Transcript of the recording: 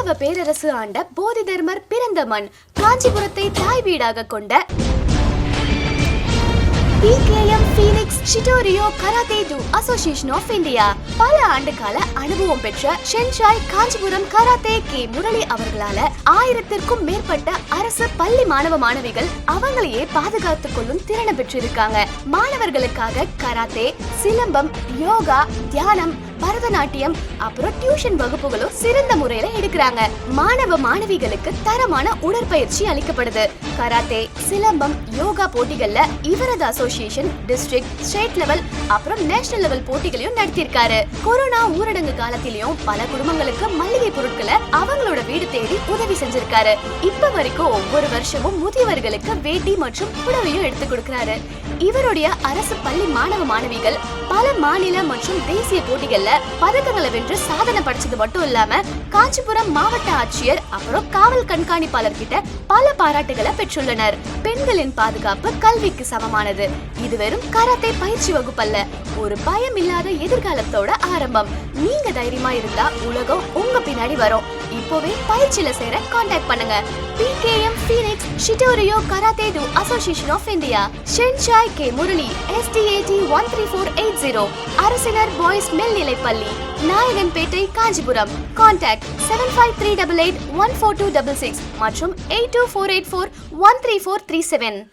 பல்லவ பேரரசு ஆண்ட போதி தர்மர் பிறந்த மண் காஞ்சிபுரத்தை தாய் வீடாக கொண்ட PKM Phoenix Shitorio Karate Do Association of India பல ஆண்டுகால அனுபவம் பெற்ற ஷென்ஷாய் காஞ்சிபுரம் கராத்தே கே முரளி அவர்களால 1000க்கும் மேற்பட்ட அரசு பள்ளி மாணவ மாணவிகள் அவங்களையே பாதுகாத்துக் கொள்ளும் திறனை பெற்றிருக்காங்க. மாணவர்களுக்காக கராத்தே, சிலம்பம், யோகா, தியானம், பரதநாட்டியம் அப்புறம் டியூஷன் வகுப்புகளும் சிறந்த முறையில எடுக்கிறாங்க. மாணவ மாணவிகளுக்கு தரமான உடற்பயிற்சி அளிக்கப்படுது. கராத்தே, சிலம்பம், யோகா போட்டிகள்ல இவரது அசோசியேஷன் டிஸ்ட்ரிக்ட், ஸ்டேட் லெவல் அப்புறம் நேஷனல் லெவல் போட்டிகளையும் நடத்தியிருக்காரு. கொரோனா ஊரடங்கு காலத்திலயும் பல குடும்பங்களுக்கு மளிகை பொருட்களை அவங்களோட வீடு தேடி உதவி செஞ்சிருக்காரு. இப்ப வரைக்கும் ஒவ்வொரு வருஷமும் முதியவர்களுக்கு வேட்டி மற்றும் புடவையும் எடுத்து கொடுக்கிறாரு. இவருடைய அரசு பள்ளி மாணவ மாணவிகள் பல மாநில மற்றும் தேசிய போட்டிகள்ல பதக்கங்களை வென்று சாதனை படைச்சது மட்டும் இல்லாம காஞ்சிபுரம் மாவட்ட ஆட்சியர் அப்புறம் காவல் கண்காணிப்பாளர் கிட்ட பல பாராட்டுகளை பெற்றுள்ளனர். பெண்களின் பாதுகாப்பு கல்விக்கு சமமானது. இது வெறும் கராத்தே பயிற்சி வகுப்பல்ல, ஒரு பயம் இல்லாத எதிர்காலத்தோட ஆரம்பம். நீங்க தைரியமா இருந்தா உலகம் உங்க பின்னாடி வரும். இப்போவே பயிற்சியில சேர கான்டாக்ட் பண்ணுங்க. PKM Phoenix Shitorio Karate Do Association of India, ஷென்ஷாய் கே முரளி, SDAT 13480, அரசினர் பாய்ஸ் மேல்நிலைப்பள்ளி, நாயகன்பேட்டை, காஞ்சிபுரம். கான்டாக்ட் 75388 14266 மற்றும் 82484 13437.